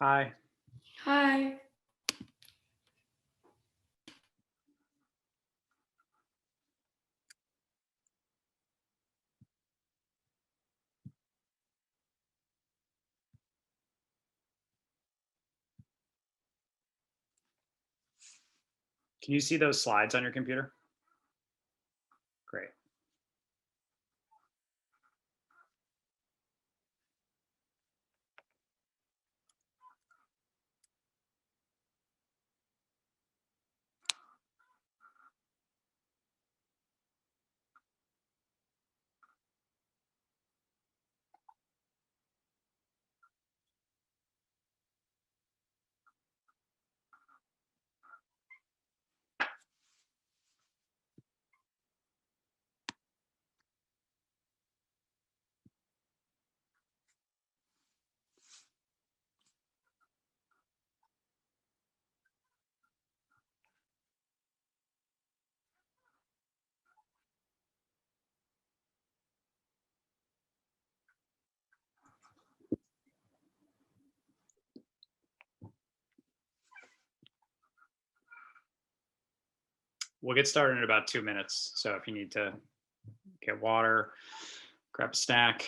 Hi. Hi. Can you see those slides on your computer? Great. We'll get started in about 2 minutes. So if you need to get water, grab a snack.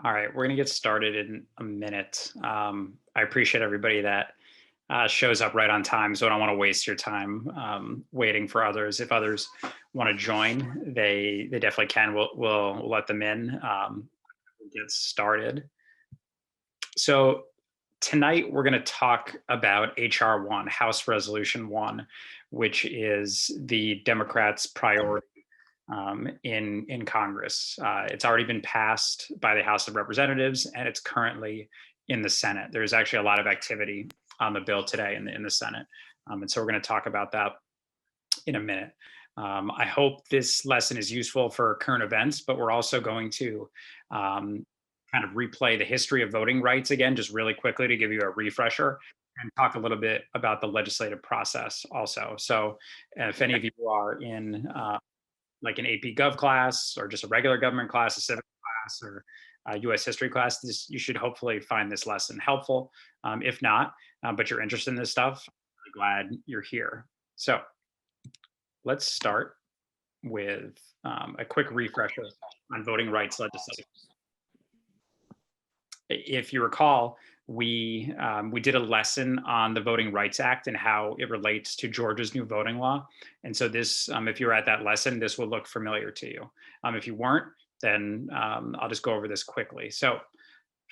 All right, we're going to get started in a minute. I appreciate everybody that shows up right on time, so I don't want to waste your time waiting for others. If others want to join, they definitely can. We'll let them in. We'll get started. So tonight we're going to talk about HR 1, House Resolution 1, which is the Democrats' priority in Congress. It's already been passed by the House of Representatives, and it's currently in the Senate. There's actually a lot of activity on the bill today in the Senate, and so we're going to talk about that in a minute. I hope this lesson is useful for current events, but we're also going to kind of replay the history of voting rights again, just really quickly to give you a refresher and talk a little bit about the legislative process also. So if any of you are in like an AP Gov class or just a regular government class, a civic class, or a US history class, you should hopefully find this lesson helpful. If not, but you're interested in this stuff, I'm really glad you're here. So let's start with a quick refresher on voting rights legislation. If you recall, we did a lesson on the Voting Rights Act and how it relates to Georgia's new voting law. And so this, if you were at that lesson, this will look familiar to you. If you weren't, then I'll just go over this quickly. So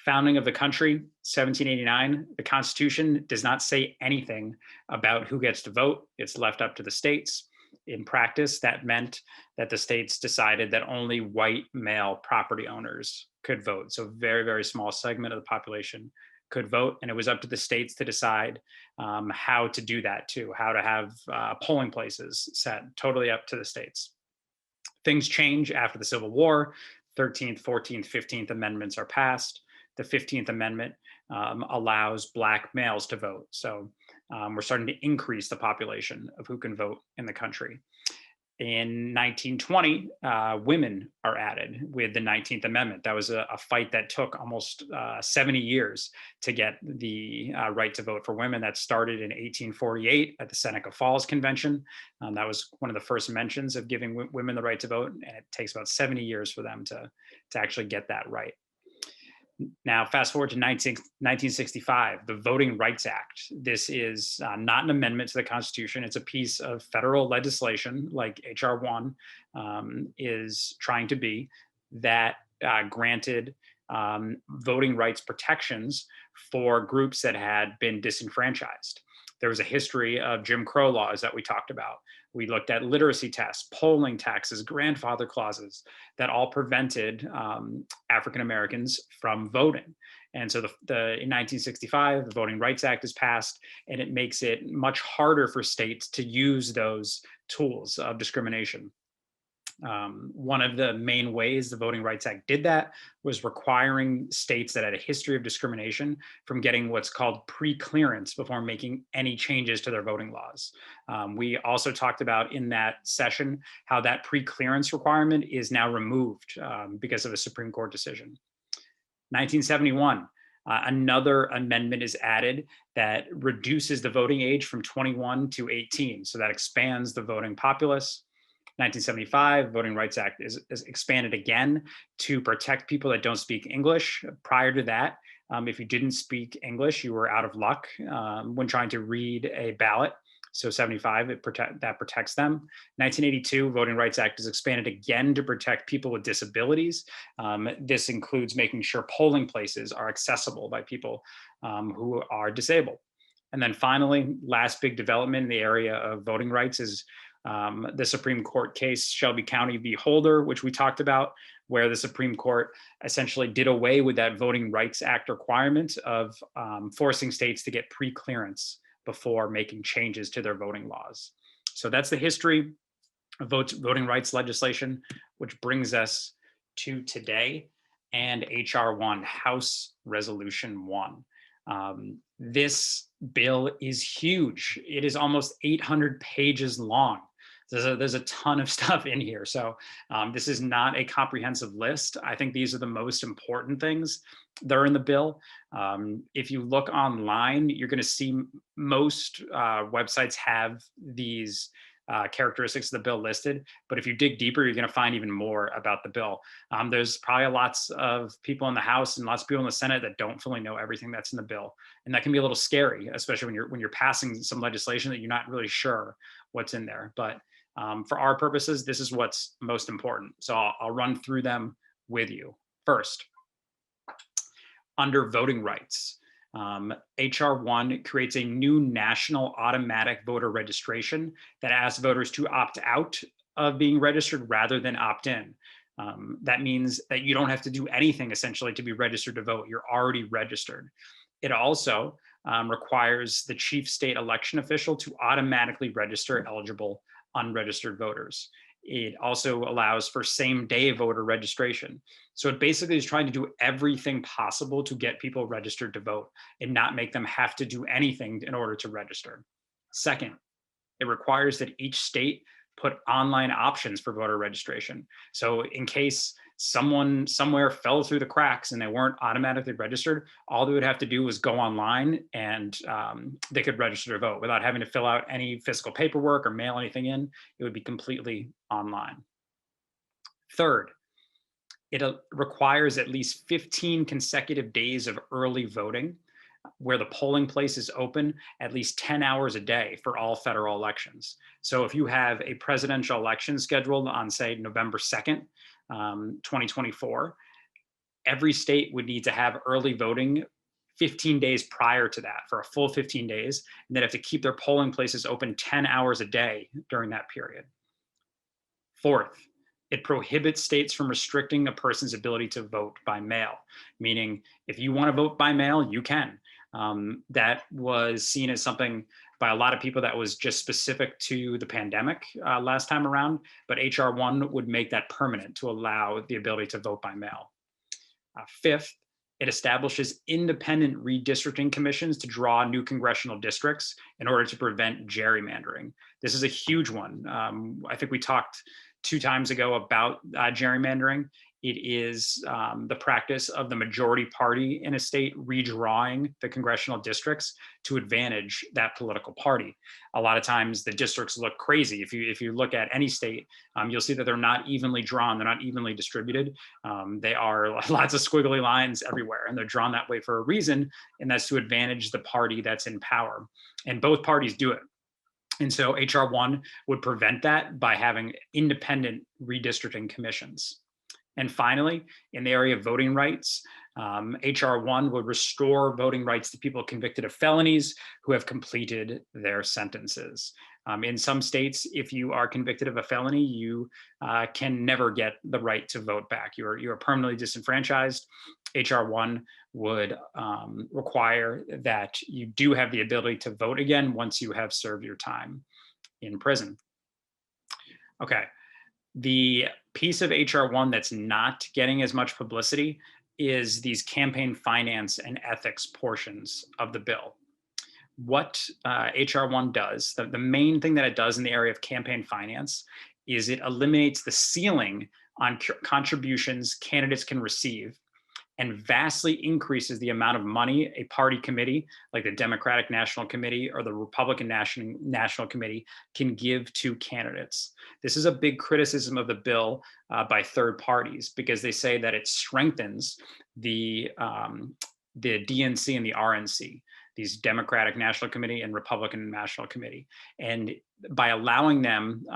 founding of the country, 1789, the Constitution does not say anything about who gets to vote. It's left up to the states. In practice, that meant that the states decided that only white male property owners could vote. So very, very small segment of the population could vote. And it was up to the states to decide how to do that too, how to have polling places set, totally up to the states. Things change after the Civil War. 13th, 14th, 15th Amendments are passed. The 15th Amendment allows Black males to vote. So we're starting to increase the population of who can vote in the country. In 1920, women are added with the 19th Amendment. That was a fight that took almost 70 years to get the right to vote for women. That started in 1848 at the Seneca Falls Convention. That was one of the first mentions of giving women the right to vote, and it takes about 70 years for them to actually get that right. Now, fast forward to 1965, the Voting Rights Act. This is not an amendment to the Constitution. It's a piece of federal legislation, like H.R. 1 is trying to be, that granted voting rights protections for groups that had been disenfranchised. There was a history of Jim Crow laws that we talked about. We looked at literacy tests, polling taxes, grandfather clauses that all prevented African Americans from voting. And so in 1965, the Voting Rights Act is passed, and it makes it much harder for states to use those tools of discrimination. One of the main ways the Voting Rights Act did that was requiring states that had a history of discrimination from getting what's called pre-clearance before making any changes to their voting laws. We also talked about in that session how that pre-clearance requirement is now removed because of a Supreme Court decision. 1971, another amendment is added that reduces the voting age from 21 to 18. So that expands the voting populace. 1975, Voting Rights Act is expanded again to protect people that don't speak English. Prior to that, if you didn't speak English, you were out of luck when trying to read a ballot. So 75, that protects them. 1982, Voting Rights Act is expanded again to protect people with disabilities. This includes making sure polling places are accessible by people who are disabled. And then finally, last big development in the area of voting rights is the Supreme Court case Shelby County v. Holder, which we talked about, where the Supreme Court essentially did away with that Voting Rights Act requirement of forcing states to get pre-clearance before making changes to their voting laws. So that's the history of voting rights legislation, which brings us to today and H.R. 1, House Resolution 1. This bill is huge. It is almost 800 pages long. There's a ton of stuff in here. So this is not a comprehensive list. I think these are the most important things that are in the bill. If you look online, you're going to see most websites have these characteristics of the bill listed. But if you dig deeper, you're going to find even more about the bill. There's probably lots of people in the House and lots of people in the Senate that don't fully know everything that's in the bill. And that can be a little scary, especially when you're passing some legislation that you're not really sure what's in there. But for our purposes, this is what's most important. So I'll run through them with you. First, under voting rights, H.R. 1 creates a new national automatic voter registration that asks voters to opt out of being registered rather than opt in. That means that you don't have to do anything essentially to be registered to vote. You're already registered. It also requires the chief state election official to automatically register eligible unregistered voters. It also allows for same-day voter registration. So it basically is trying to do everything possible to get people registered to vote and not make them have to do anything in order to register. Second, it requires that each state put online options for voter registration. So in case someone somewhere fell through the cracks and they weren't automatically registered, all they would have to do was go online and they could register to vote without having to fill out any physical paperwork or mail anything in. It would be completely online. Third, it requires at least 15 consecutive days of early voting where the polling place is open at least 10 hours a day for all federal elections. So if you have a presidential election scheduled on, say, November 2nd, 2024, every state would need to have early voting 15 days prior to that for a full 15 days, and they'd have to keep their polling places open 10 hours a day during that period. Fourth, it prohibits states from restricting a person's ability to vote by mail, meaning if you want to vote by mail, you can. That was seen as something by a lot of people that was just specific to the pandemic last time around, but H.R. 1 would make that permanent to allow the ability to vote by mail. Fifth, it establishes independent redistricting commissions to draw new congressional districts in order to prevent gerrymandering. This is a huge one. I think we talked 2 times ago about gerrymandering. It is the practice of the majority party in a state redrawing the congressional districts to advantage that political party. A lot of times the districts look crazy. If you look at any state, you'll see that they're not evenly drawn. They're not evenly distributed. They are lots of squiggly lines everywhere, and they're drawn that way for a reason, and that's to advantage the party that's in power. And both parties do it. And so HR 1 would prevent that by having independent redistricting commissions. And finally, in the area of voting rights, HR 1 would restore voting rights to people convicted of felonies who have completed their sentences. In some states, if you are convicted of a felony, you can never get the right to vote back. You are permanently disenfranchised. HR 1 would require that you do have the ability to vote again once you have served your time in prison. Okay. The piece of HR 1 that's not getting as much publicity is these campaign finance and ethics portions of the bill. What HR 1 does, the main thing that it does in the area of campaign finance is it eliminates the ceiling on contributions candidates can receive and vastly increases the amount of money a party committee like the Democratic National Committee or the Republican National Committee can give to candidates. This is a big criticism of the bill by third parties because they say that it strengthens the DNC and the RNC, these Democratic National Committee and Republican National Committee. And by allowing them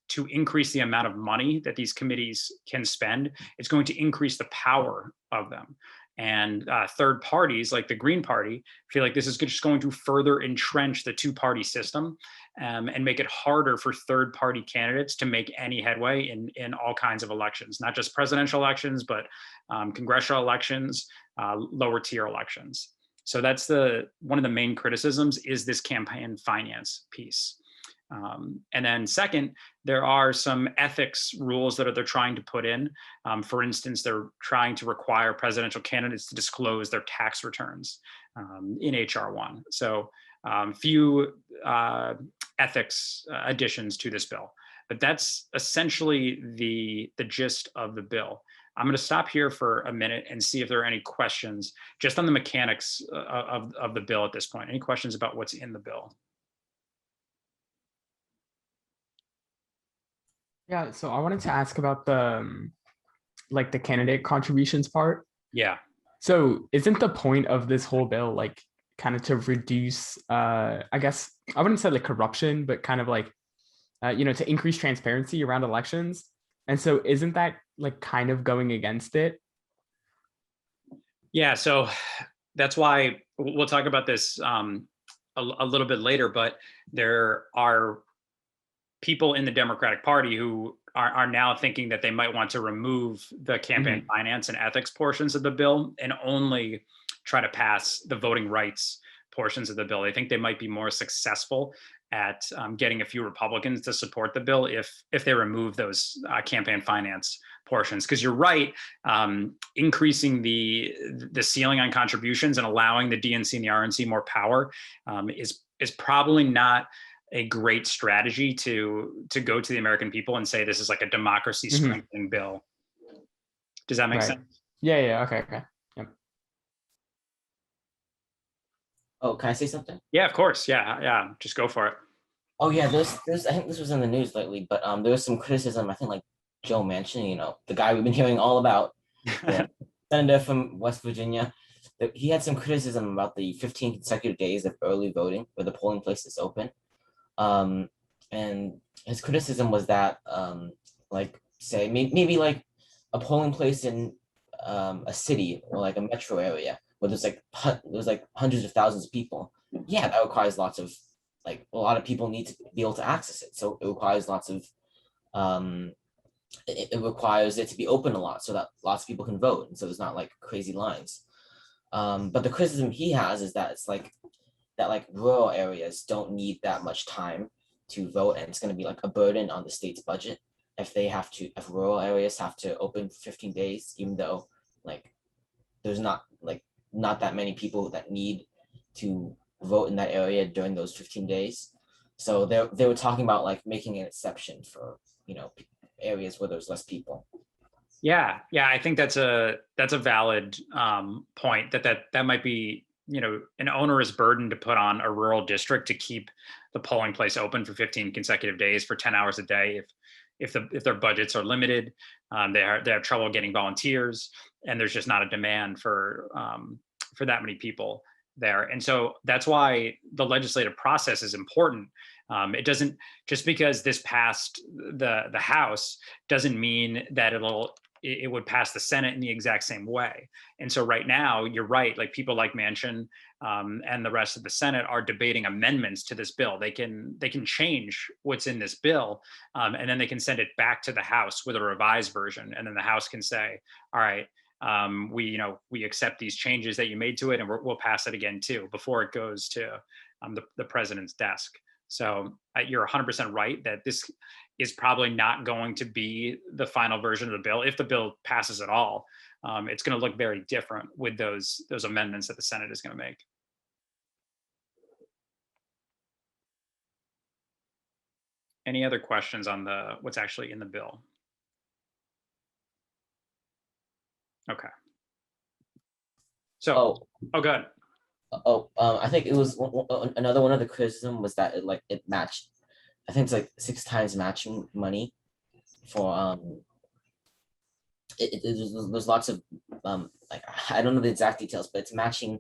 to increase the amount of money that these committees can spend, it's going to increase the power of them. And third parties like the Green Party feel like this is just going to further entrench the two-party system and make it harder for third-party candidates to make any headway in all kinds of elections, not just presidential elections, but congressional elections, lower-tier elections. So that's one of the main criticisms is this campaign finance piece. And then second, there are some ethics rules that they're trying to put in. For instance, they're trying to require presidential candidates to disclose their tax returns in HR 1. So few ethics additions to this bill. But that's essentially the gist of the bill. I'm going to stop here for a minute and see if there are any questions just on the mechanics of the bill at this point. Any questions about what's in the bill? Yeah, so I wanted to ask about the like the candidate contributions part. Yeah. So isn't the point of this whole bill like kind of to reduce I guess I wouldn't say like corruption, but kind of like to increase transparency around elections? And so isn't that like kind of going against it? Yeah, so that's why we'll talk about this a little bit later, but there are people in the Democratic Party who are now thinking that they might want to remove the campaign finance and ethics portions of the bill and only try to pass the voting rights portions of the bill. They think they might be more successful at getting a few Republicans to support the bill if they remove those campaign finance portions. Because you're right, increasing the ceiling on contributions and allowing the DNC and the RNC more power is probably not a great strategy to go to the American people and say this is like a democracy strengthening bill. Does that make sense? Yeah. Okay. Yep. Oh, can I say something? Yeah, of course. Yeah. Just go for it. Oh yeah, there's I think this was in the news lately, but there was some criticism. I think like Joe Manchin, the guy we've been hearing all about, the senator from West Virginia. He had some criticism about the 15 consecutive days of early voting where the polling place is open. And his criticism was that, like, say, maybe like a polling place in a city or like a metro area where there's like hundreds of thousands of people. Yeah, that requires lots of, like, a lot of people need to be able to access it. So it requires lots of, it requires it to be open a lot so that lots of people can vote. And so there's not like crazy lines. But the criticism he has is that it's like, that like rural areas don't need that much time to vote, and it's going to be like a burden on the state's budget if rural areas have to open for 15 days, even though like there's not that many people that need to vote in that area during those 15 days. So they were talking about like making an exception for areas where there's less people. Yeah, I think that's a valid point. That might be, an onerous burden to put on a rural district to keep the polling place open for 15 consecutive days for 10 hours a day. If their budgets are limited, they have trouble getting volunteers, and there's just not a demand for that many people there. And so that's why the legislative process is important. It doesn't, just because this passed the House doesn't mean that it would pass the Senate in the exact same way. And so right now, you're right, like people like Manchin and the rest of the Senate are debating amendments to this bill. They can change what's in this bill, and then they can send it back to the House with a revised version, and then the House can say, all right, we accept these changes that you made to it, and we'll pass it again too before it goes to the president's desk. So you're 100% right that this is probably not going to be the final version of the bill. If the bill passes at all, it's going to look very different with those amendments that the Senate is going to make. Any other questions on what's actually in the bill? Okay. So, good. I think it was another one of the criticism was that it matched. I think it's like 6 times matching money for there's lots of like I don't know the exact details, but it's matching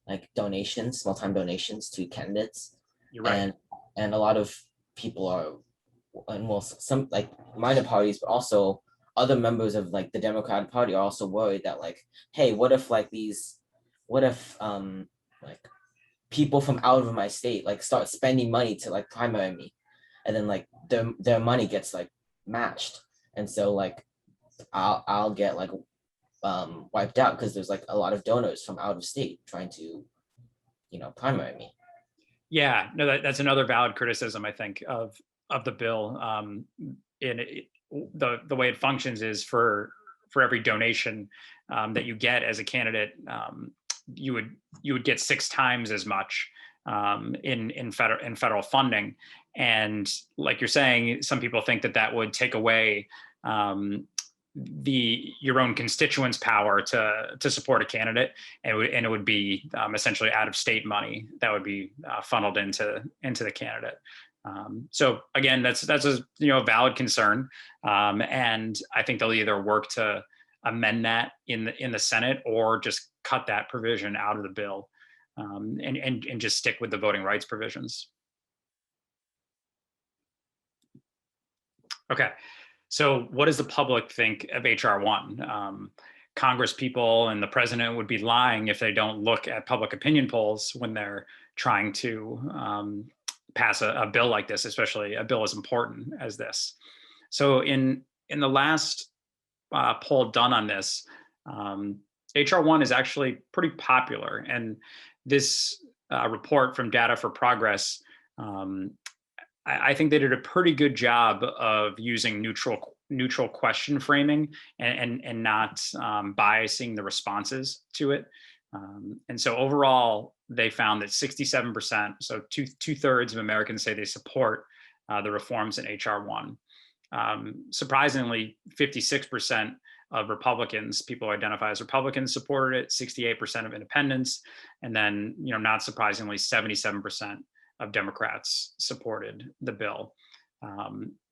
like donations, small time donations to candidates. You're right. And a lot of people are, and well, some like minor parties, but also other members of like the Democratic Party are also worried that like, hey, what if like like people from out of my state like start spending money to like primary me, and then like their money gets like matched, and so like I'll get like wiped out because there's like a lot of donors from out of state trying to primary me. Yeah, no, that's another valid criticism, I think, of the bill. The way it functions is for every donation that you get as a candidate, you would get 6 times as much in federal funding. And like you're saying, some people think that would take away your own constituents' power to support a candidate, and it would be essentially out of state money that would be funneled into the candidate. So again, that's a valid concern, and I think they'll either work to amend that in the Senate or just cut that provision out of the bill, and just stick with the voting rights provisions. Okay. So what does the public think of HR 1? Congress people and the president would be lying if they don't look at public opinion polls when they're trying to pass a bill like this, especially a bill as important as this. So in the last poll done on this, HR 1 is actually pretty popular. And this report from Data for Progress, I think they did a pretty good job of using neutral question framing and not biasing the responses to it. And so overall, they found that 67%, so two-thirds of Americans say they support the reforms in HR 1. Surprisingly, 56% of Republicans, people who identify as Republicans, supported it, 68% of independents, and then, not surprisingly, 77% of Democrats supported the bill.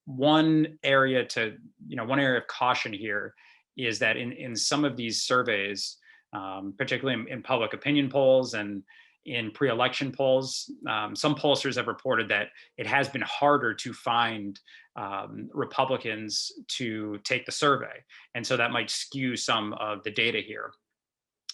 One area of caution here is that in some of these surveys, particularly in public opinion polls and in pre-election polls, some pollsters have reported that it has been harder to find Republicans to take the survey, and so that might skew some of the data here.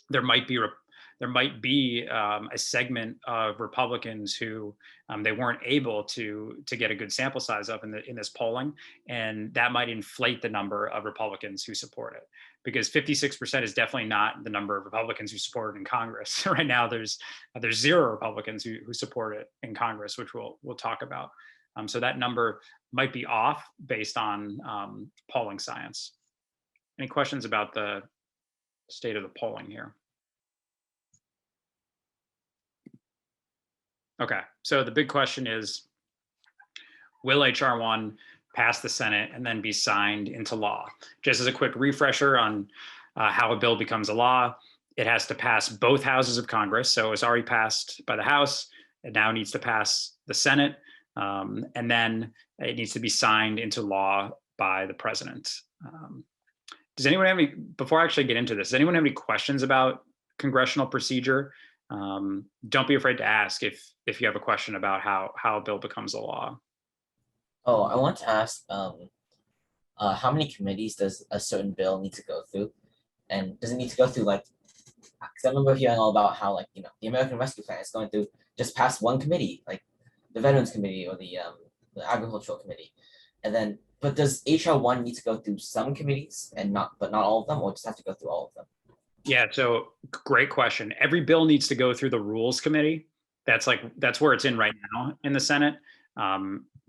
There might be a segment of Republicans who they weren't able to get a good sample size of in this polling, and that might inflate the number of Republicans who support it, because 56% is definitely not the number of Republicans who support it in Congress. Right now, there's 0 Republicans who support it in Congress, which we'll talk about. So that number might be off based on polling science. Any questions about the state of the polling here? Okay, so the big question is, will HR 1 pass the Senate, and then be signed into law. Just as a quick refresher on how a bill becomes a law, it has to pass both houses of Congress. So it's already passed by the House. It now needs to pass the Senate, and then it needs to be signed into law by the president. Does anyone have any, before I actually get into this, does anyone have any questions about congressional procedure? Don't be afraid to ask if you have a question about how a bill becomes a law. Oh, I want to ask, how many committees does a certain bill need to go through? And does it need to go through, like, because I remember hearing all about how, like, the American Rescue Plan is going through just past one committee, like the Veterans Committee or the Agricultural Committee. And then, but does HR 1 need to go through some committees and not all of them, or just have to go through all of them? Yeah, so great question. Every bill needs to go through the Rules Committee. That's where it's in right now in the Senate.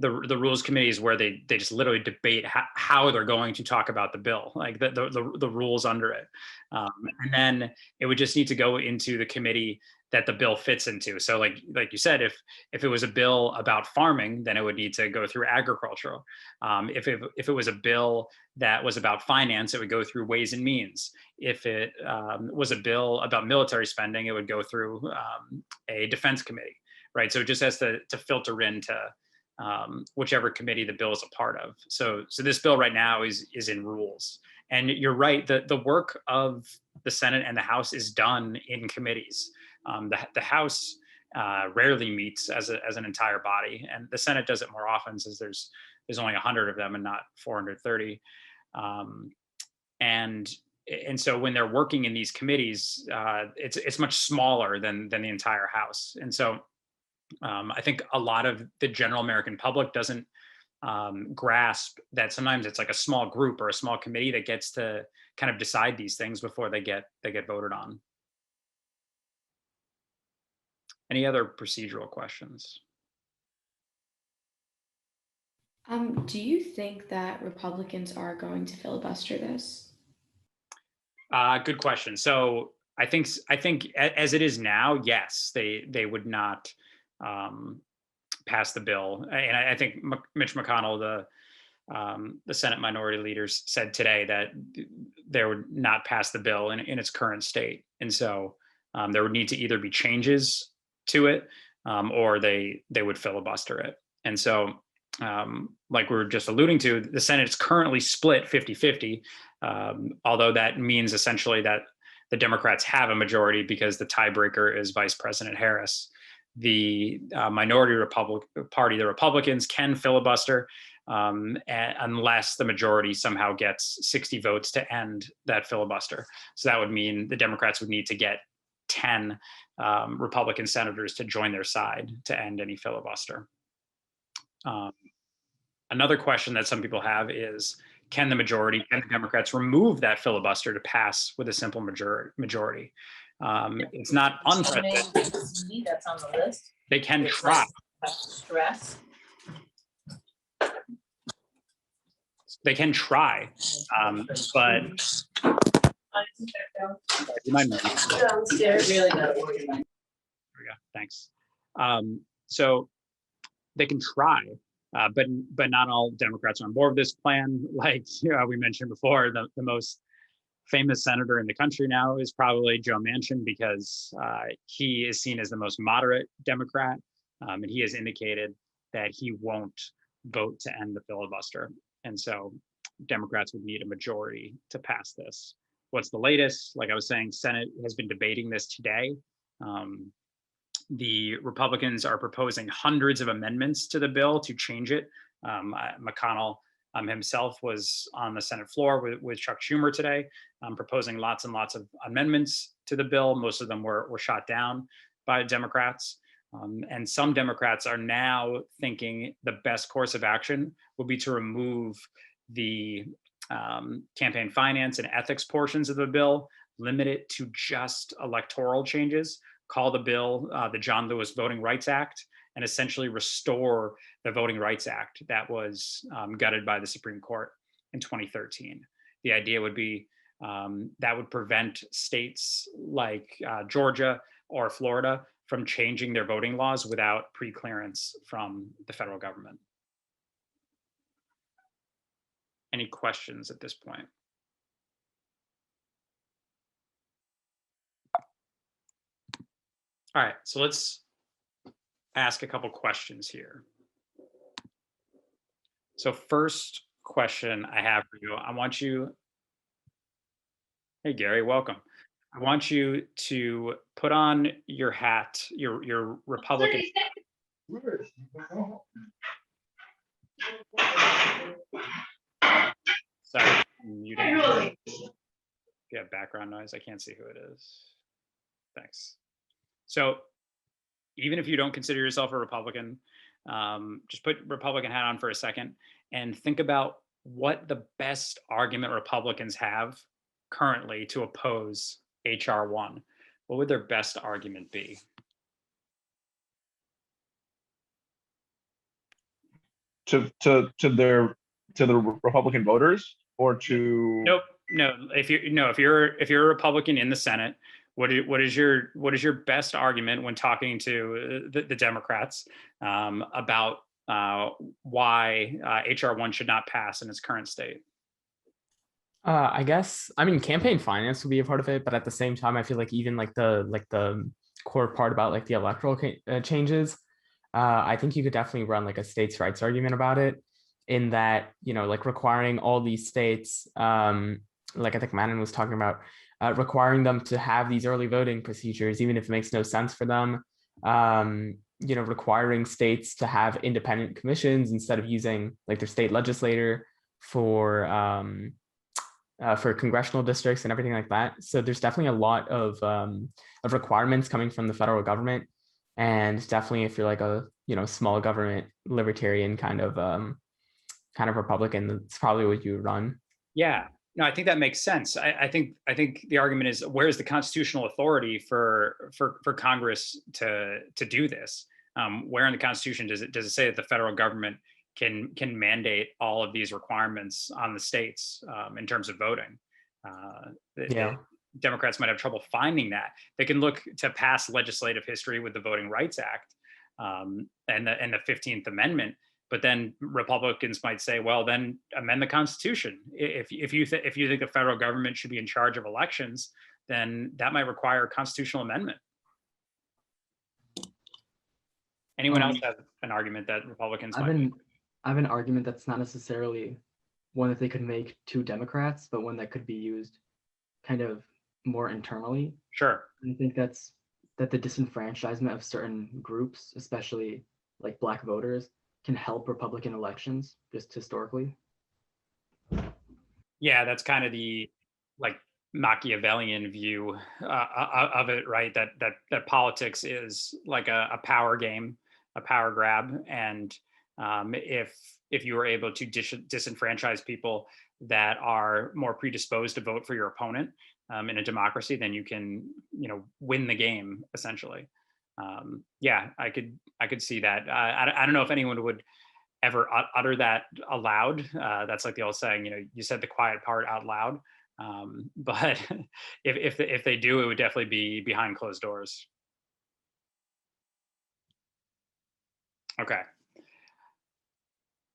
The Rules Committee is where they just literally debate how they're going to talk about the bill, like the rules under it. And then it would just need to go into the committee that the bill fits into. So like you said, if it was a bill about farming, then it would need to go through agriculture. If it was a bill that was about finance, it would go through Ways and Means. If it was a bill about military spending, it would go through a defense committee, right? So it just has to filter into whichever committee the bill is a part of. So this bill right now is in Rules. And you're right, the work of the Senate and the House is done in committees. The House rarely meets as an entire body, and the Senate does it more often, since there's only 100 of them and not 430. And so when they're working in these committees, it's much smaller than the entire House. And so I think a lot of the general American public doesn't grasp that sometimes it's like a small group or a small committee that gets to kind of decide these things before they get voted on. Any other procedural questions? Do you think that Republicans are going to filibuster this? Good question. So I think as it is now, yes, they would not pass the bill. And I think Mitch McConnell, the Senate minority leaders, said today that they would not pass the bill in its current state. And so there would need to either be changes to it, or they would filibuster it. And so, like we were just alluding to, the Senate is currently split 50-50, although that means essentially that the Democrats have a majority because the tiebreaker is Vice President Harris. The minority party, the Republicans, can filibuster unless the majority somehow gets 60 votes to end that filibuster. So that would mean the Democrats would need to get 10 Republican senators to join their side to end any filibuster. Another question that some people have is, can the Democrats remove that filibuster to pass with a simple majority? It's not unprecedented. That's on the list. They can try. Stress. They can try, but you might Downstairs. Really got to organize. There we go. Thanks. So they can try, but not all Democrats are on board with this plan. Like we mentioned before, the most famous senator in the country now is probably Joe Manchin, because he is seen as the most moderate Democrat, and he has indicated that he won't vote to end the filibuster. And so Democrats would need a majority to pass this. What's the latest? Like I was saying, Senate has been debating this today. The Republicans are proposing hundreds of amendments to the bill to change it. McConnell himself was on the Senate floor with Chuck Schumer today, proposing lots and lots of amendments to the bill. Most of them were shot down by Democrats. And some Democrats are now thinking the best course of action would be to remove the campaign finance and ethics portions of the bill, limit it to just electoral changes, call the bill the John Lewis Voting Rights Act, and essentially restore the Voting Rights Act that was gutted by the Supreme Court in 2013. The idea would be that would prevent states like Georgia or Florida from changing their voting laws without pre-clearance from the federal government. Any questions at this point? All right, so let's ask a couple questions here. So first question I have for you, I want you, hey Gary, welcome. I want you to put on your hat, your Republican. Sorry, muting. If you have background noise, I can't see who it is. Thanks. So even if you don't consider yourself a Republican, just put Republican hat on for a second and think about what the best argument Republicans have currently to oppose HR 1. What would their best argument be? To the Republican voters, or to Nope. No. If you're a Republican in the Senate, what is your best argument when talking to the Democrats about why HR 1 should not pass in its current state? I guess, I mean, campaign finance would be a part of it, but at the same time, I feel like even like the core part about like the electoral changes, I think you could definitely run like a states' rights argument about it, in that, you know, like requiring all these states, like I think Manon was talking about, requiring them to have these early voting procedures, even if it makes no sense for them. You know, requiring states to have independent commissions instead of using like their state legislator for congressional districts and everything like that. So there's definitely a lot of requirements coming from the federal government, and definitely if you're like a, you know, small government libertarian kind of Republican, that's probably what you would run. Yeah, no, I think that makes sense. I think the argument is, where's the constitutional authority for Congress to do this? Where in the Constitution does it say that the federal government can mandate all of these requirements on the states in terms of voting? Yeah. Democrats might have trouble finding that. They can look to past legislative history with the Voting Rights Act and the 15th Amendment, but then Republicans might say, well, then amend the Constitution. If you think the federal government should be in charge of elections, then that might require a constitutional amendment. Anyone else have an argument that Republicans might make? I have an argument that's not necessarily one that they could make to Democrats, but one that could be used kind of more internally. Sure. I think that the disenfranchisement of certain groups, especially like Black voters, can help Republican elections just historically. Yeah, that's kind of the like Machiavellian view of it, right? That politics is like a power game, a power grab, and if you are able to disenfranchise people that are more predisposed to vote for your opponent in a democracy, then you can, you know, win the game essentially. Yeah, I could see that. I don't know if anyone would ever utter that aloud. That's like the old saying, you know, you said the quiet part out loud. But if they do, it would definitely be behind closed doors. Okay.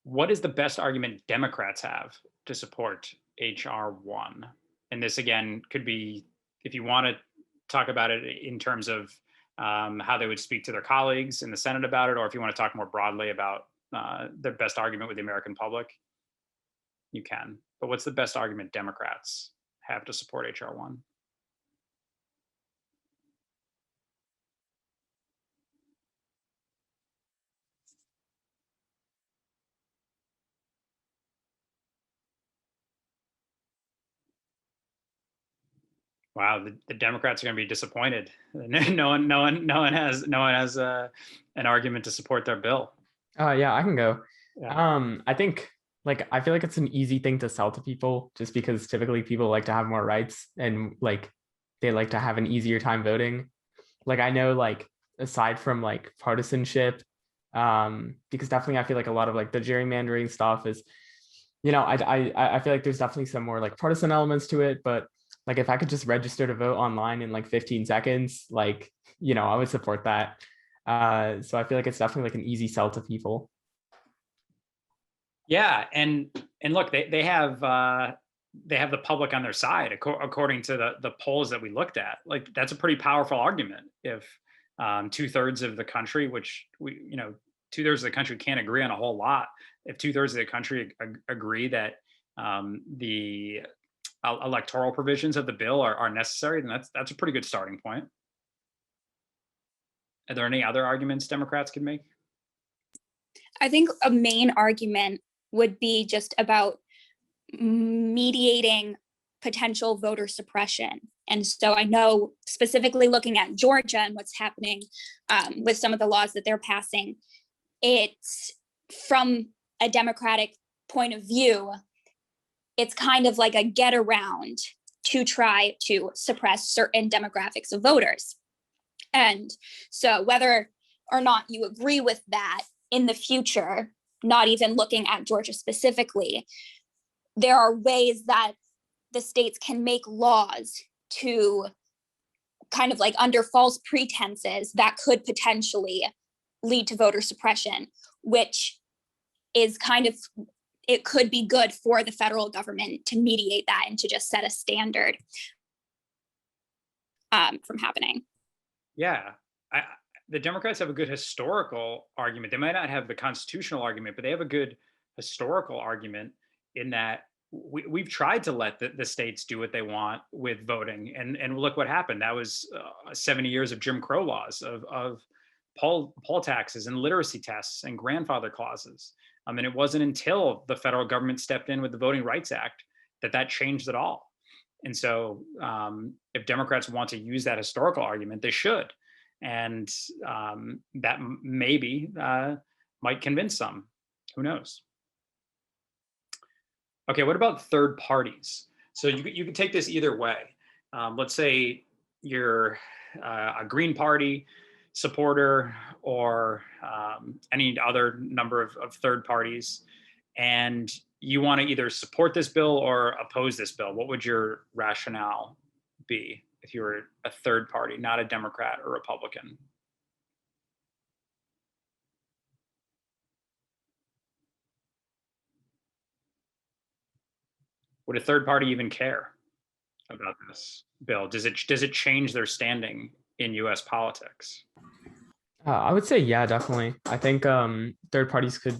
What is the best argument Democrats have to support HR 1? And this again could be, if you want to talk about it in terms of how they would speak to their colleagues in the Senate about it, or if you want to talk more broadly about their best argument with the American public, you can. But what's the best argument Democrats have to support HR 1? Wow, the Democrats are going to be disappointed. No one has an argument to support their bill. Yeah, I can go. Yeah. I think, like, I feel like it's an easy thing to sell to people, just because typically people like to have more rights and like they like to have an easier time voting. Like, I know, like, aside from like partisanship, because definitely I feel like a lot of like the gerrymandering stuff is, you know, I feel like there's definitely some more like partisan elements to it, but like if I could just register to vote online in like 15 seconds, like, you know, I would support that. So I feel like it's definitely like an easy sell to people. Yeah, and look, they have the public on their side according to the polls that we looked at. Like that's a pretty powerful argument. If 2/3 of the country, which we 2/3 of the country can't agree on a whole lot. If 2/3 of the country agree that the electoral provisions of the bill are necessary, then that's a pretty good starting point. Are there any other arguments Democrats could make? I think a main argument would be just about mediating potential voter suppression. And so I know specifically looking at Georgia and what's happening with some of the laws that they're passing, it's from a Democratic point of view, it's kind of like a get around to try to suppress certain demographics of voters. And so whether or not you agree with that in the future, not even looking at Georgia specifically, there are ways that the states can make laws to kind of like under false pretenses that could potentially lead to voter suppression, which is kind of, it could be good for the federal government to mediate that and to just set a standard from happening. Yeah, the Democrats have a good historical argument. They might not have the constitutional argument, but they have a good historical argument in that we've tried to let the states do what they want with voting, and look what happened. That was 70 years of Jim Crow laws, of poll taxes and literacy tests and grandfather clauses. And it wasn't until the federal government stepped in with the Voting Rights Act that changed it all. And so if Democrats want to use that historical argument, they should. And that maybe might convince some. Who knows? Okay, what about third parties? So you can take this either way. Let's say you're a Green Party supporter or any other number of third parties, and you want to either support this bill or oppose this bill. What would your rationale be if you were a third party, not a Democrat or Republican? Would a third party even care about this bill? Does it change their standing in U.S. politics? I would say, yeah, definitely. I think third parties could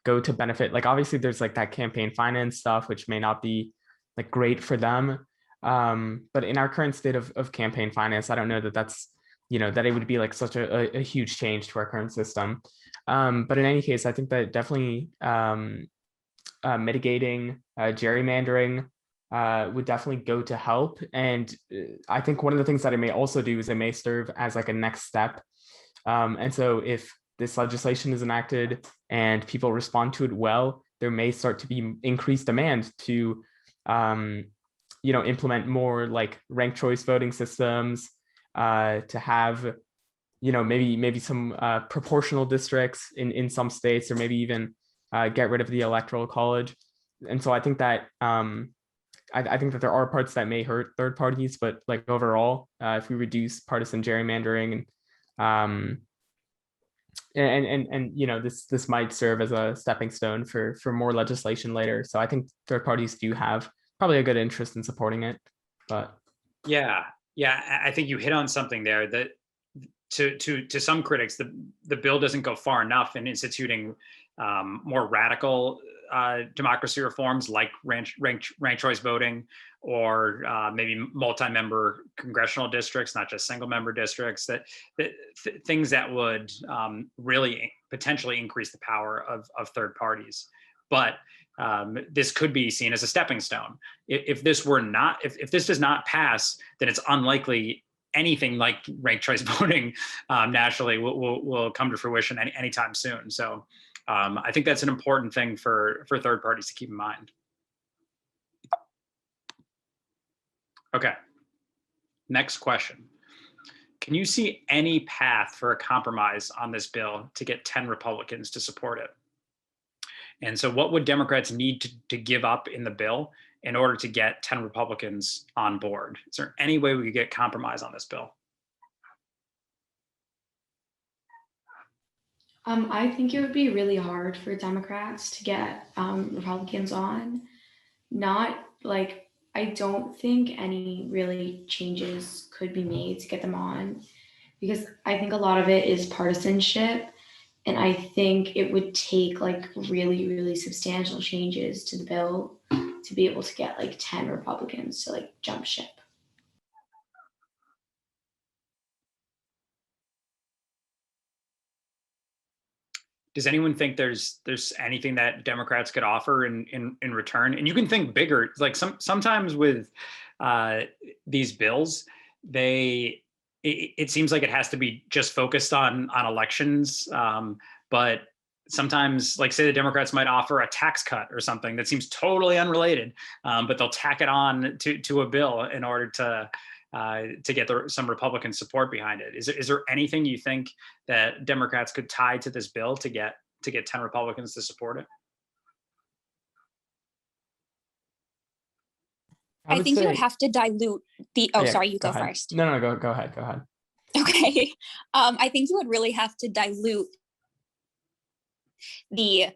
go to benefit. Like, obviously, there's like that campaign finance stuff, which may not be like great for them. But in our current state of campaign finance, I don't know that that's, that it would be like such a huge change to our current system. But in any case, I think that definitely mitigating gerrymandering would definitely go to help. And I think one of the things that it may also do is it may serve as like a next step. And so if this legislation is enacted and people respond to it well, there may start to be increased demand to implement more like ranked choice voting systems, to have maybe some proportional districts in some states, or maybe even get rid of the electoral college. And so I think that I think that there are parts that may hurt third parties, but like overall, if we reduce partisan gerrymandering and this might serve as a stepping stone for more legislation later. So I think third parties do have probably a good interest in supporting it. But yeah, I think you hit on something there that to some critics, the bill doesn't go far enough in instituting more radical democracy reforms like ranked choice voting, or maybe multi-member congressional districts, not just single-member districts. Things that would really potentially increase the power of third parties. But this could be seen as a stepping stone. If this does not pass, then it's unlikely anything like ranked choice voting nationally will come to fruition anytime soon. So I think that's an important thing for third parties to keep in mind. Okay, next question. Can you see any path for a compromise on this bill to get 10 Republicans to support it? And so what would Democrats need to give up in the bill in order to get 10 Republicans on board? Is there any way we could get compromise on this bill? I think it would be really hard for Democrats to get Republicans on. Not like, I don't think any really changes could be made to get them on because I think a lot of it is partisanship. And I think it would take like really, really substantial changes to the bill to be able to get like 10 Republicans to like jump ship. Does anyone think there's anything that Democrats could offer in return? And you can think bigger. Like sometimes with these bills, it seems like it has to be just focused on elections. But sometimes, like say the Democrats might offer a tax cut or something that seems totally unrelated, but they'll tack it on to a bill in order to get some Republican support behind it. Is there anything you think that Democrats could tie to this bill to get 10 Republicans to support it? I think you would have to dilute the, oh, Yeah, sorry, you go go ahead. first. No, go ahead. Okay. I think you would really have to dilute the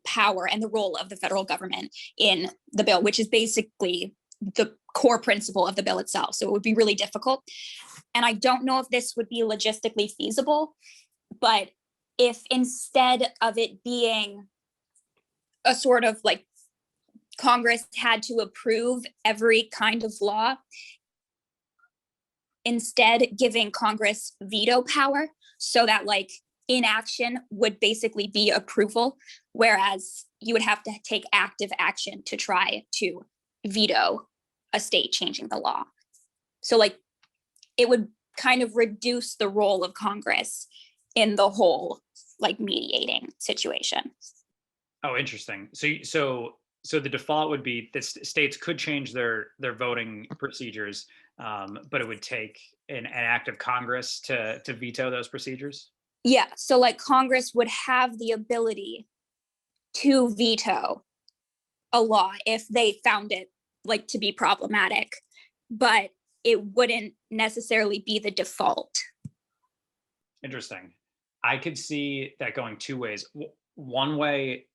power and the role of the federal government in the bill, which is basically the core principle of the bill itself. So it would be really difficult. And I don't know if this would be logistically feasible, but if instead of it being a sort of like Congress had to approve every kind of law, instead giving Congress veto power so that like inaction would basically be approval, whereas you would have to take active action to try to veto a state changing the law. So like it would kind of reduce the role of Congress in the whole like mediating situation. Oh, interesting. So the default would be that states could change their voting procedures, but it would take an act of Congress to veto those procedures. Yeah, so like Congress would have the ability to veto a law if they found it like to be problematic, but it wouldn't necessarily be the default. Interesting. I could see that going two ways. One way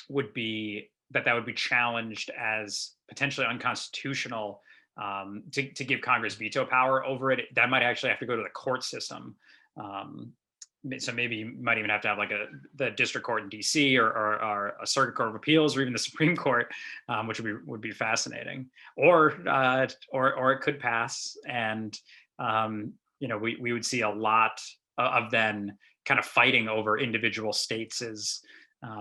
would be that would be challenged as potentially unconstitutional to give Congress veto power over it. That might actually have to go to the court system. So maybe you might even have to have like the district court in DC or a circuit court of appeals or even the Supreme Court, which would be fascinating. Or it could pass, and we would see a lot of then kind of fighting over individual states'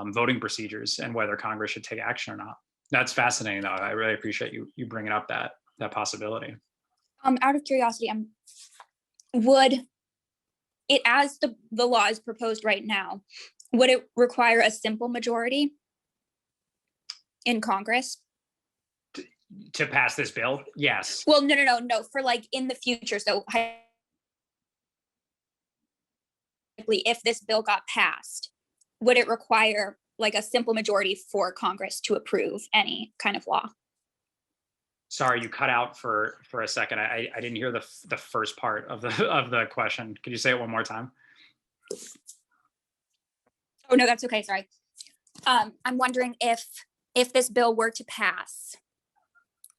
voting procedures and whether Congress should take action or not. That's fascinating, though. I really appreciate you bringing up that possibility. Out of curiosity, would it, as the law is proposed right now, would it require a simple majority in Congress to pass this bill? Yes. Well, no. For like in the future, so if this bill got passed, would it require like a simple majority for Congress to approve any kind of law? Sorry, you cut out for a second. I didn't hear the first part of the question. Could you say it one more time? Oh no, that's okay. Sorry. I'm wondering if this bill were to pass,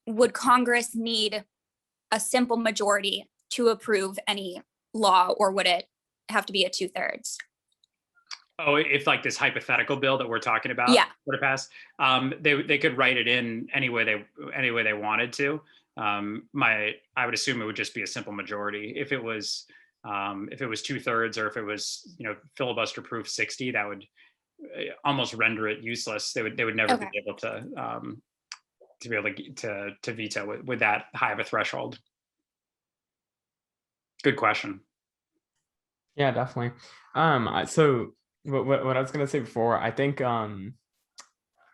would Congress need a simple majority to approve any law, or would it have to be a 2/3? Oh, if like this hypothetical bill that we're talking about were to pass, they could write it in any way they wanted to. I would assume it would just be a simple majority. If it was 2/3, or if it was filibuster proof 60, that would almost render it useless. They would never be able to veto with that high of a threshold. Good question. Yeah, definitely. So what I was gonna say before, I think I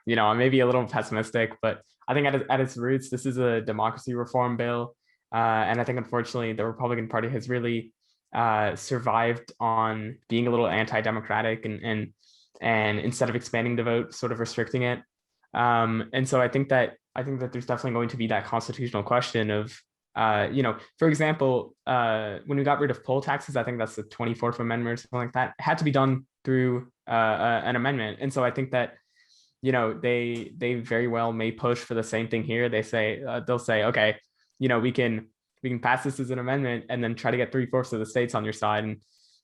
may be a little pessimistic, but I think at its roots, this is a democracy reform bill, and I think unfortunately the Republican Party has really survived on being a little anti-democratic and instead of expanding the vote, sort of restricting it. And so I think that there's definitely going to be that constitutional question of For example, when we got rid of poll taxes, I think that's the 24th Amendment or something like that, it had to be done through an amendment. And so I think that, they very well may push for the same thing here. They'll say, okay, we can pass this as an amendment and then try to get 3/4 of the states on your side. And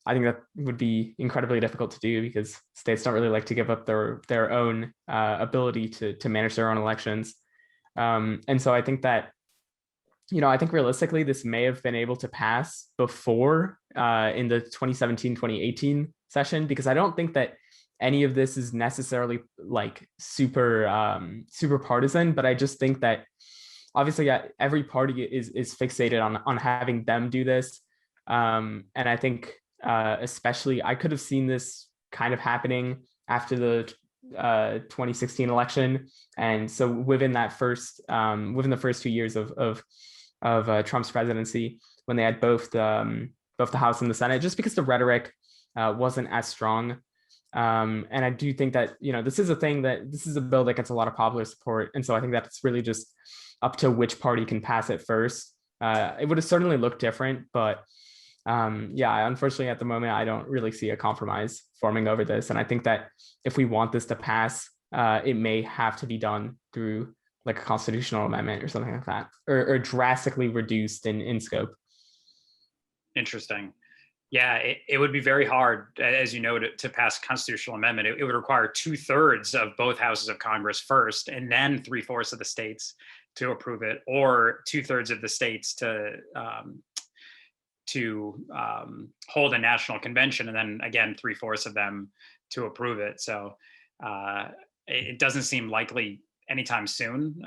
I think that would be incredibly difficult to do because states don't really like to give up their own ability to manage their own elections. And so I think that, I think realistically, this may have been able to pass before in the 2017-2018 session, because I don't think that any of this is necessarily like super partisan, but I just think that obviously every party is fixated on having them do this. And I think especially I could have seen this kind of happening after the 2016 election. And so within the first 2 years of Trump's presidency, when they had both the House and the Senate, just because the rhetoric wasn't as strong. And I do think that, this is a bill that gets a lot of popular support. And so I think that it's really just up to which party can pass it first. It would have certainly looked different, but unfortunately at the moment, I don't really see a compromise forming over this. And I think that if we want this to pass, it may have to be done through like a constitutional amendment or something like that, or drastically reduced in scope. Interesting. Yeah, it would be very hard, as you know, to pass a constitutional amendment. It would require 2/3 of both houses of Congress first, and then 3/4 of the states to approve it, or 2/3 of the states to hold a national convention, and then again 3/4 of them to approve it. So it doesn't seem likely anytime soon,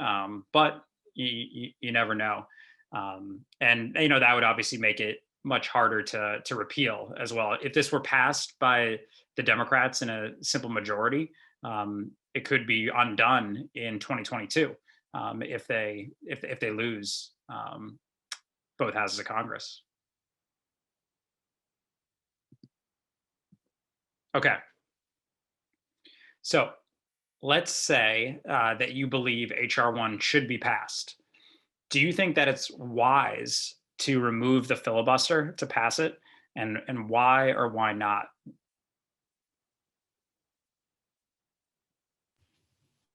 but you never know. And that would obviously make it much harder to repeal as well. If this were passed by the Democrats in a simple majority, it could be undone in 2022 if they lose both houses of Congress. Okay. So let's say that you believe HR 1 should be passed. Do you think that it's wise to remove the filibuster to pass it? And why or why not?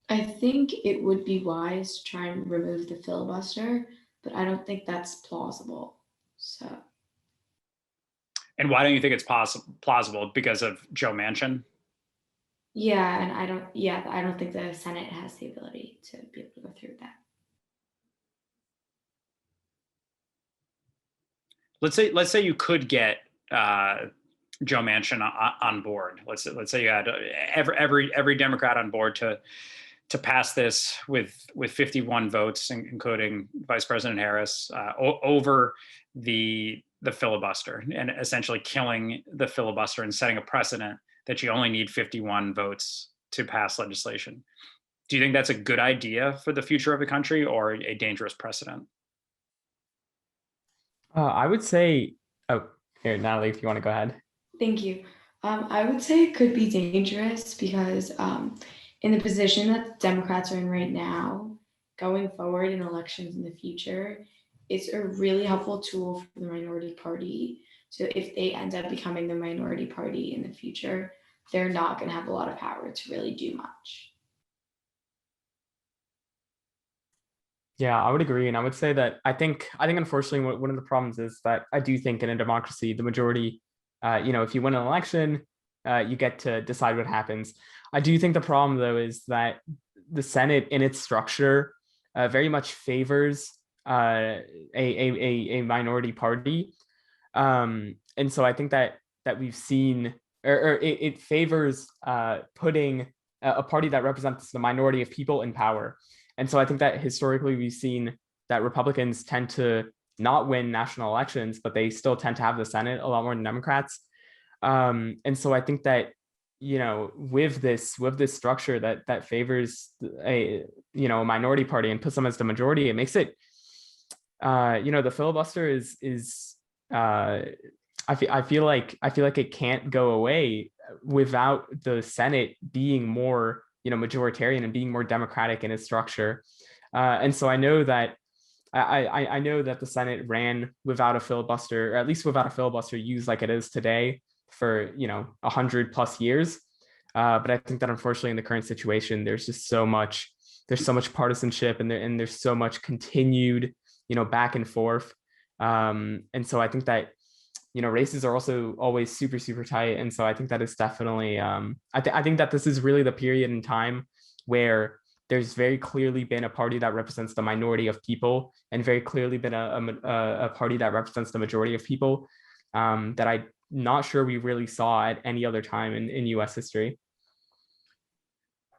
I think it would be wise to try and remove the filibuster, but I don't think that's plausible. So. And why don't you think it's plausible? Because of Joe Manchin? Yeah, and I don't think the Senate has the ability to be able to go through that. Let's say you could get Joe Manchin on board. Let's say you had every Democrat on board to pass this with 51 votes, including Vice President Harris, over the filibuster, and essentially killing the filibuster and setting a precedent that you only need 51 votes to pass legislation. Do you think that's a good idea for the future of the country, or a dangerous precedent? I would say, here, Natalie, if you want to go ahead. Thank you. I would say it could be dangerous because in the position that Democrats are in right now, going forward in elections in the future, it's a really helpful tool for the minority party. So if they end up becoming the minority party in the future, they're not going to have a lot of power to really do much. Yeah, I would agree. And I would say that I think unfortunately one of the problems is that I do think in a democracy, the majority, if you win an election, you get to decide what happens. I do think the problem, though, is that the Senate in its structure very much favors a minority party. And so I think that we've seen, or it favors putting a party that represents the minority of people in power. And so I think that historically we've seen that Republicans tend to not win national elections, but they still tend to have the Senate a lot more than Democrats. And so I think that, with this structure that favors a minority party and puts them as the majority, it makes it, the filibuster is I feel like it can't go away without the Senate being more majoritarian and being more democratic in its structure. And so I know that I know that the Senate ran without a filibuster, or at least without a filibuster used like it is today for 100+ years. But I think that unfortunately in the current situation, there's so much partisanship, and there's so much continued back and forth. And so I think that races are also always super, super tight. And so I think that is definitely, I think that this is really the period in time where there's very clearly been a party that represents the minority of people, and very clearly been a party that represents the majority of people, that I'm not sure we really saw at any other time in US history.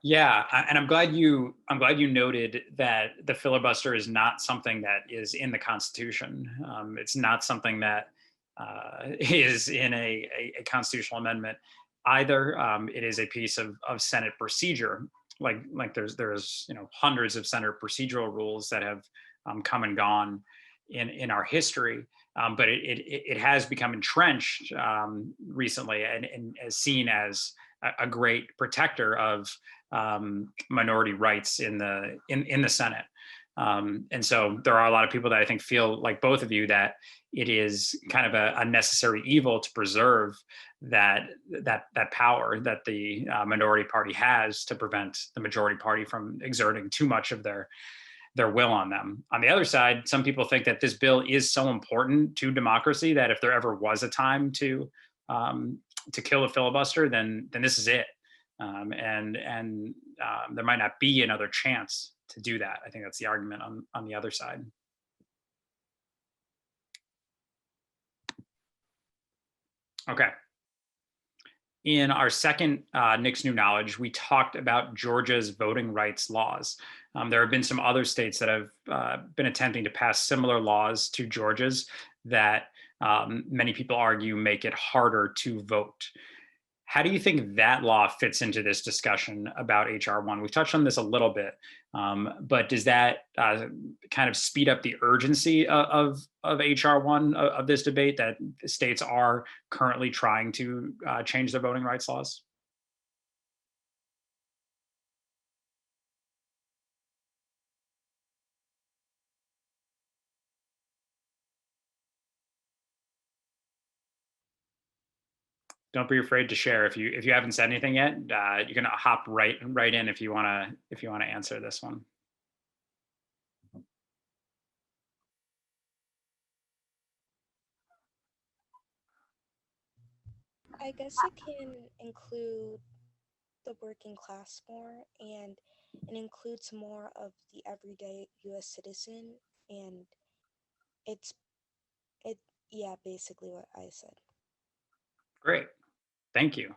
Yeah, and I'm glad you noted that the filibuster is not something that is in the Constitution. It's not something that is in a constitutional amendment either. It is a piece of Senate procedure. Like there's hundreds of Senate procedural rules that have come and gone in our history, but it has become entrenched recently, and is seen as a great protector of minority rights in the Senate. And so there are a lot of people that I think feel like both of you, that it is kind of a necessary evil to preserve that power that the minority party has to prevent the majority party from exerting too much of their will on them. On the other side, some people think that this bill is so important to democracy that if there ever was a time to kill a filibuster, then this is it. And there might not be another chance to do that. I think that's the argument on the other side. Okay. In our second Nick's New Knowledge, we talked about Georgia's voting rights laws. There have been some other states that have been attempting to pass similar laws to Georgia's that many people argue make it harder to vote. How do you think that law fits into this discussion about HR 1? We've touched on this a little bit, but does that kind of speed up the urgency of HR 1, of this debate, that states are currently trying to change their voting rights laws? Don't be afraid to share. If you haven't said anything yet, you're gonna hop right in if you wanna answer this one. I guess it can include the working class more, and it includes more of the everyday US citizen, and yeah, basically what I said. Great, thank you.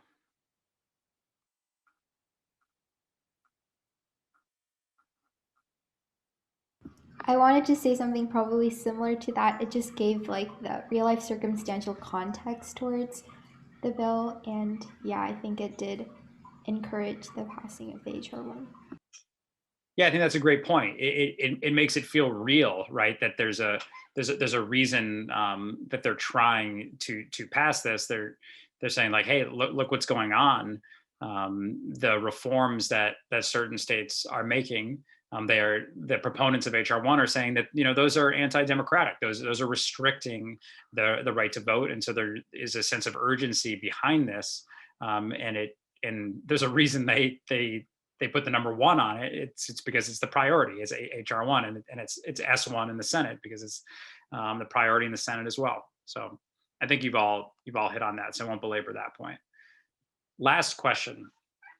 I wanted to say something probably similar to that. It just gave like the real life circumstantial context towards the bill, and yeah, I think it did encourage the passing of the HR 1. Yeah, I think that's a great point. It makes it feel real, right? That there's a reason that they're trying to pass this. They're saying like, hey, look what's going on. The reforms that certain states are making, the proponents of HR 1 are saying that those are anti-democratic. Those are restricting the right to vote, and so there is a sense of urgency behind this. And there's a reason they put the number 1 on it. It's because it's the priority. It's HR 1, and it's S1 in the Senate because it's the priority in the Senate as well. So I think you've all hit on that, so I won't belabor that point. Last question,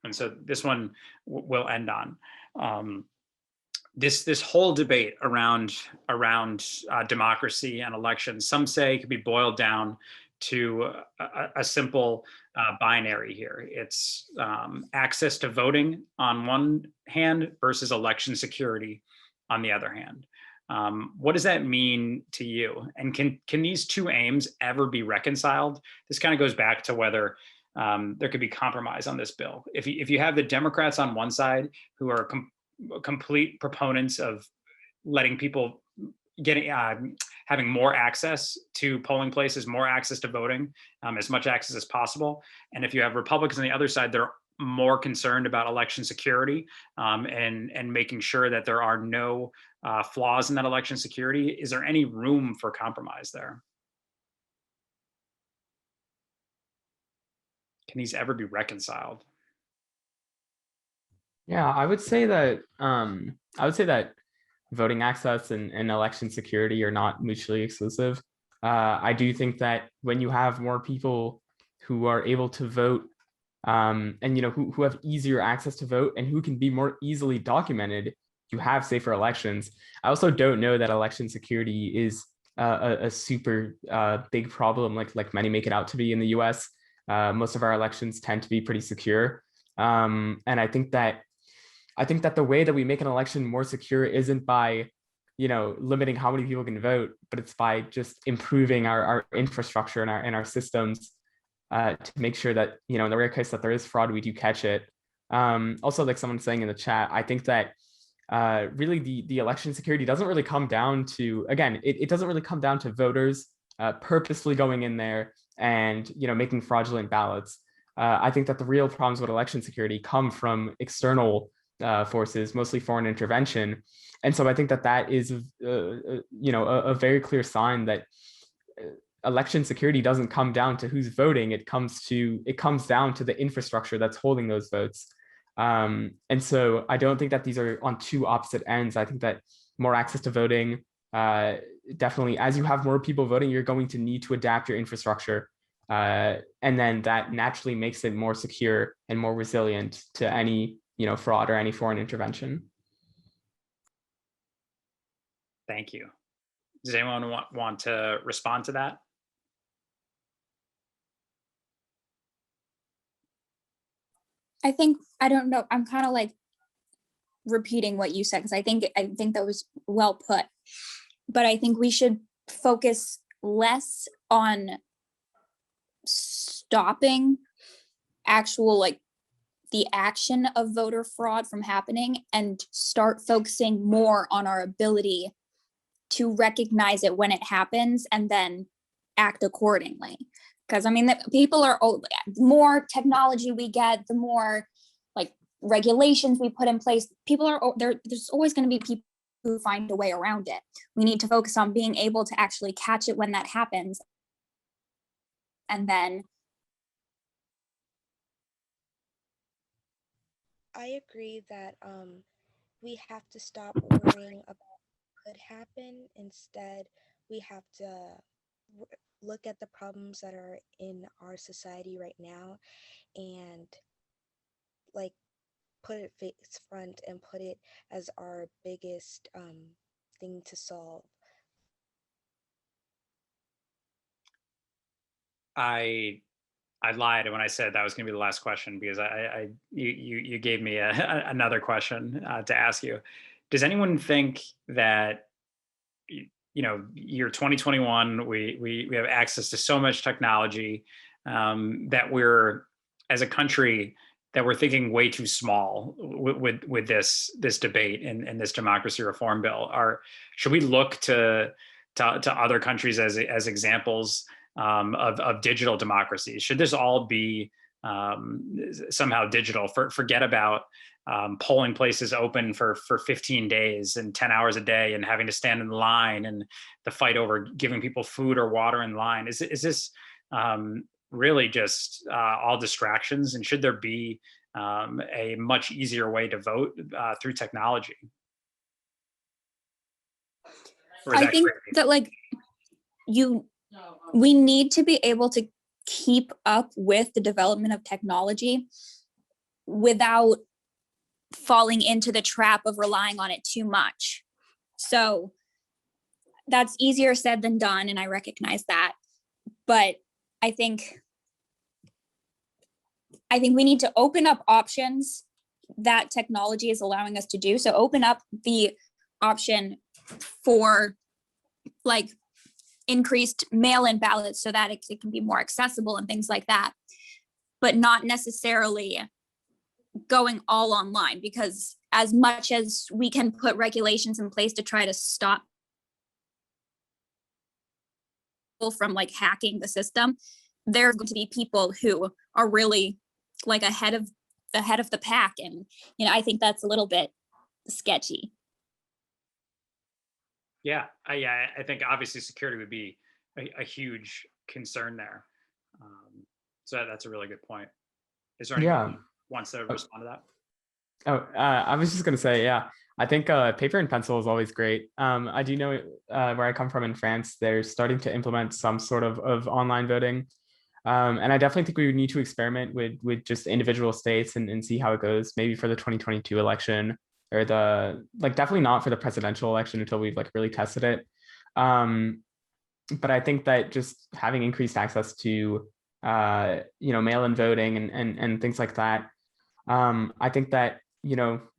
and so this one we'll end on. This whole debate around democracy and elections, some say could be boiled down to a simple binary here. It's access to voting on one hand versus election security on the other hand. What does that mean to you? And can these two aims ever be reconciled? This kind of goes back to whether there could be compromise on this bill. If you have the Democrats on one side who are complete proponents of letting people having more access to polling places, more access to voting, as much access as possible. And if you have Republicans on the other side, they're more concerned about election security and making sure that there are no flaws in that election security. Is there any room for compromise there? Can these ever be reconciled? Yeah, I would say that voting access and election security are not mutually exclusive. I do think that when you have more people who are able to vote, and who have easier access to vote and who can be more easily documented, you have safer elections. I also don't know that election security is a super big problem like many make it out to be in the U.S. Most of our elections tend to be pretty secure, and I think that the way that we make an election more secure isn't by limiting how many people can vote, but it's by just improving our infrastructure and our systems to make sure that in the rare case that there is fraud, we do catch it. Also, like someone saying in the chat, I think that really the election security doesn't really come down to, again, it doesn't really come down to voters purposefully going in there and making fraudulent ballots. I think that the real problems with election security come from external forces, mostly foreign intervention. And so I think that is a very clear sign that election security doesn't come down to who's voting. It comes down to the infrastructure that's holding those votes. And so I don't think that these are on two opposite ends. I think that more access to voting, definitely, as you have more people voting, you're going to need to adapt your infrastructure. And then that naturally makes it more secure and more resilient to any fraud or any foreign intervention. Thank you. Does anyone want to respond to that? I don't know. I'm kind of like repeating what you said because I think that was well put. But I think we should focus less on stopping actual the action of voter fraud from happening and start focusing more on our ability to recognize it when it happens and then act accordingly. Because people are, more technology we get, the more regulations we put in place, people are there's always going to be people who find a way around it. We need to focus on being able to actually catch it when that happens. And then I agree that we have to stop worrying about what could happen. Instead, we have to look at the problems that are in our society right now and put it face front and put it as our biggest thing to solve. I lied when I said that was going to be the last question because you gave me another question to ask you. Does anyone think that year 2021 we have access to so much technology that we're, as a country, that we're thinking way too small with this debate and this democracy reform bill? Should we look to other countries as examples of digital democracy? Should this all be somehow digital? Forget about polling places open for 15 days and 10 hours a day and having to stand in line and the fight over giving people food or water in line. Is this really just all distractions? And should there be a much easier way to vote through technology? I think that we need to be able to keep up with the development of technology without falling into the trap of relying on it too much. So that's easier said than done, and I recognize that. But I think we need to open up options that technology is allowing us to do. So open up the option for increased mail-in ballots so that it can be more accessible and things like that, but not necessarily going all online, because as much as we can put regulations in place to try to stop people from hacking the system, there's going to be people who are really ahead of the pack, and I think that's a little bit sketchy. Yeah, I think obviously security would be a huge concern there. So that's a really good point. Is there anyone Yeah. who wants to respond to that? I was just gonna say, yeah, I think paper and pencil is always great. I do know where I come from in France, they're starting to implement some sort of online voting. And I definitely think we need to experiment with just individual states and see how it goes, maybe for the 2022 election or definitely not for the presidential election until we've like really tested it. But I think that just having increased access to mail-in voting and things like that, I think that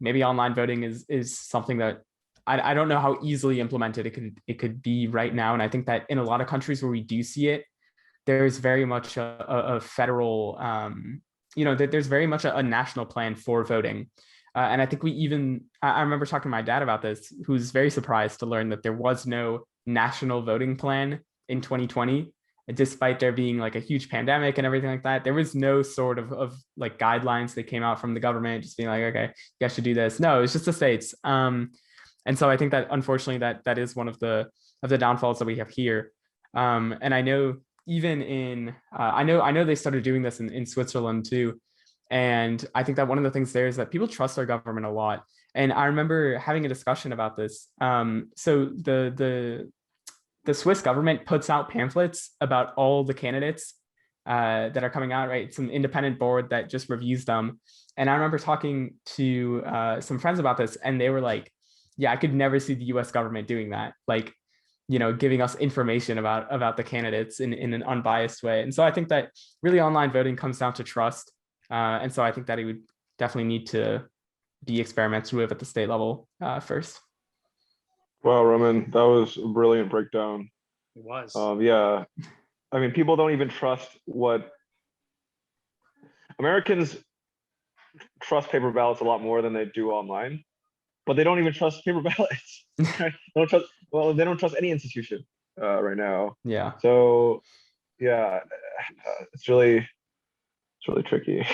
maybe online voting is something that I don't know how easily implemented it could be right now. And I think that in a lot of countries where we do see it, there's very much a federal, there's very much a national plan for voting. And I think I remember talking to my dad about this, who's very surprised to learn that there was no national voting plan in 2020, despite there being like a huge pandemic and everything like that. There was no sort of like guidelines that came out from the government just being like, okay, you guys should do this. No, it's just the states. And so I think that unfortunately that is one of the downfalls that we have here. And I know even in I know they started doing this in Switzerland too. And I think that one of the things there is that people trust their government a lot. And I remember having a discussion about this. So the Swiss government puts out pamphlets about all the candidates that are coming out, right? It's an independent board that just reviews them. And I remember talking to some friends about this, and they were like, yeah, I could never see the US government doing that. Like, giving us information about the candidates in an unbiased way. And so I think that really online voting comes down to trust. And so I think that it would definitely need to be experimented with at the state level first. Wow, Roman, that was a brilliant breakdown. It was. Yeah, I mean, people don't even trust what Americans trust paper ballots a lot more than they do online, but they don't even trust paper ballots. Right? They don't trust any institution right now. Yeah. So yeah, it's really tricky.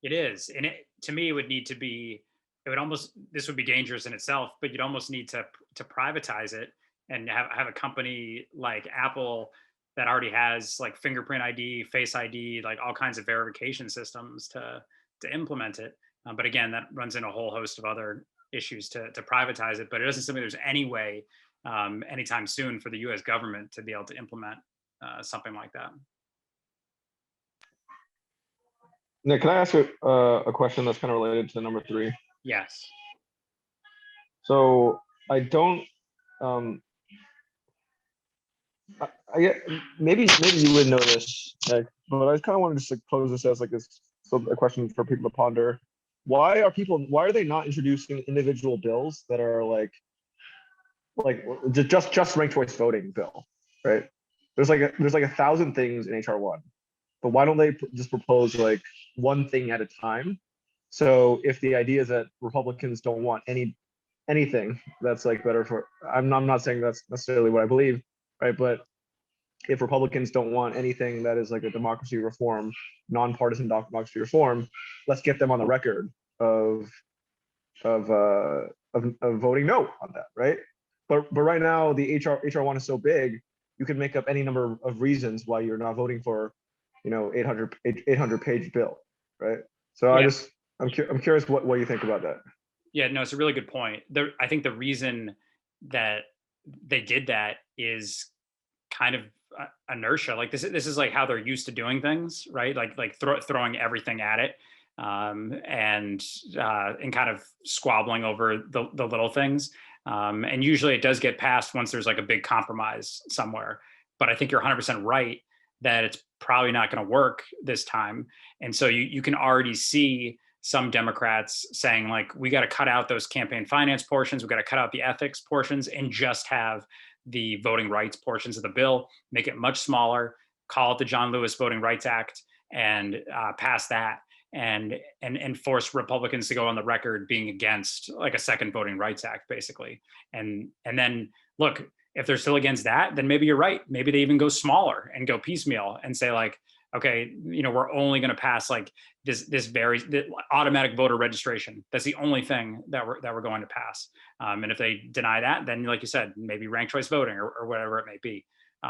It is, and to me, it would need to be. This would be dangerous in itself, but you'd almost need to privatize it and have a company like Apple that already has like fingerprint ID, Face ID, like all kinds of verification systems to implement it. But again, that runs in a whole host of other issues to privatize it. But it doesn't seem like there's any way anytime soon for the U.S. government to be able to implement something like that. Nick, can I ask a question that's kind of related to number 3? Yes. So I don't. I get maybe you would know this, Nick, but I kind of wanted to pose this as like a question for people to ponder. Why are they not introducing individual bills that are like just ranked choice voting bill, right? There's like 1,000 things in HR1, but why don't they just propose like one thing at a time? So if the idea is that Republicans don't want anything that's like better for, I'm not saying that's necessarily what I believe, right? But if Republicans don't want anything that is like a democracy reform, nonpartisan democracy reform, let's get them on the record of voting no on that, right? But right now the HR1 is so big, you can make up any number of reasons why you're not voting for, 800 page bill, right? So yeah. I'm curious what you think about that. Yeah, no, it's a really good point. I think the reason that they did that is kind of inertia. Like this is like how they're used to doing things, right? Like throwing everything at it, and kind of squabbling over the little things. And usually it does get passed once there's like a big compromise somewhere. But I think you're 100% right that it's probably not going to work this time. And so you can already see some Democrats saying like, we got to cut out those campaign finance portions. We got to cut out the ethics portions and just have the voting rights portions of the bill, make it much smaller, call it the John Lewis Voting Rights Act, and pass that, and force Republicans to go on the record being against like a second Voting Rights Act, basically. And then look, if they're still against that, then maybe you're right. Maybe they even go smaller and go piecemeal and say like, okay, we're only going to pass like this automatic voter registration. That's the only thing that we're going to pass. And if they deny that, then like you said, maybe ranked choice voting or whatever it may be.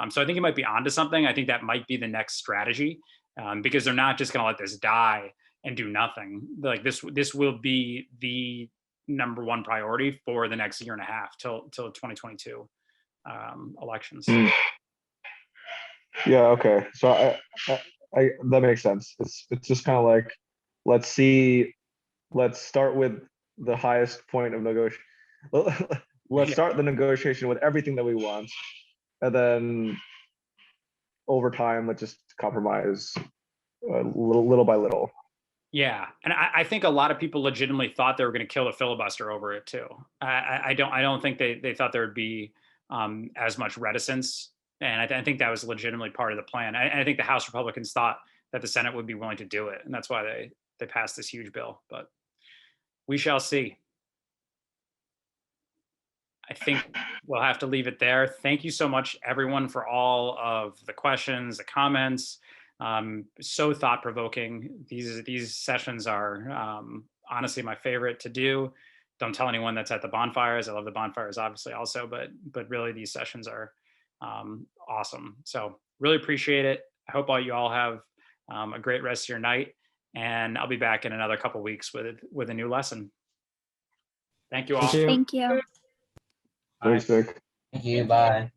So I think you might be onto something. I think that might be the next strategy, because they're not just going to let this die and do nothing. Like this will be the number one priority for the next year and a half till 2022 elections. Yeah. Okay. So I that makes sense. It's just kind of like, let's start with the highest point of negotiation. Let's start the negotiation with everything that we want, and then over time, let's just compromise little by little. Yeah, and I think a lot of people legitimately thought they were going to kill the filibuster over it too. I don't think they thought there would be as much reticence, and I think that was legitimately part of the plan. I think the House Republicans thought that the Senate would be willing to do it, and that's why they passed this huge bill. But we shall see. I think we'll have to leave it there. Thank you so much, everyone, for all of the questions, the comments. So thought-provoking. These sessions are honestly my favorite to do. Don't tell anyone that's at the bonfires. I love the bonfires, obviously, also, but really these sessions are awesome. So really appreciate it. I hope you all have a great rest of your night, and I'll be back in another couple weeks with a new lesson. Thank you all. Thank you. Thank you. Thanks, Nick. Thank you. Bye.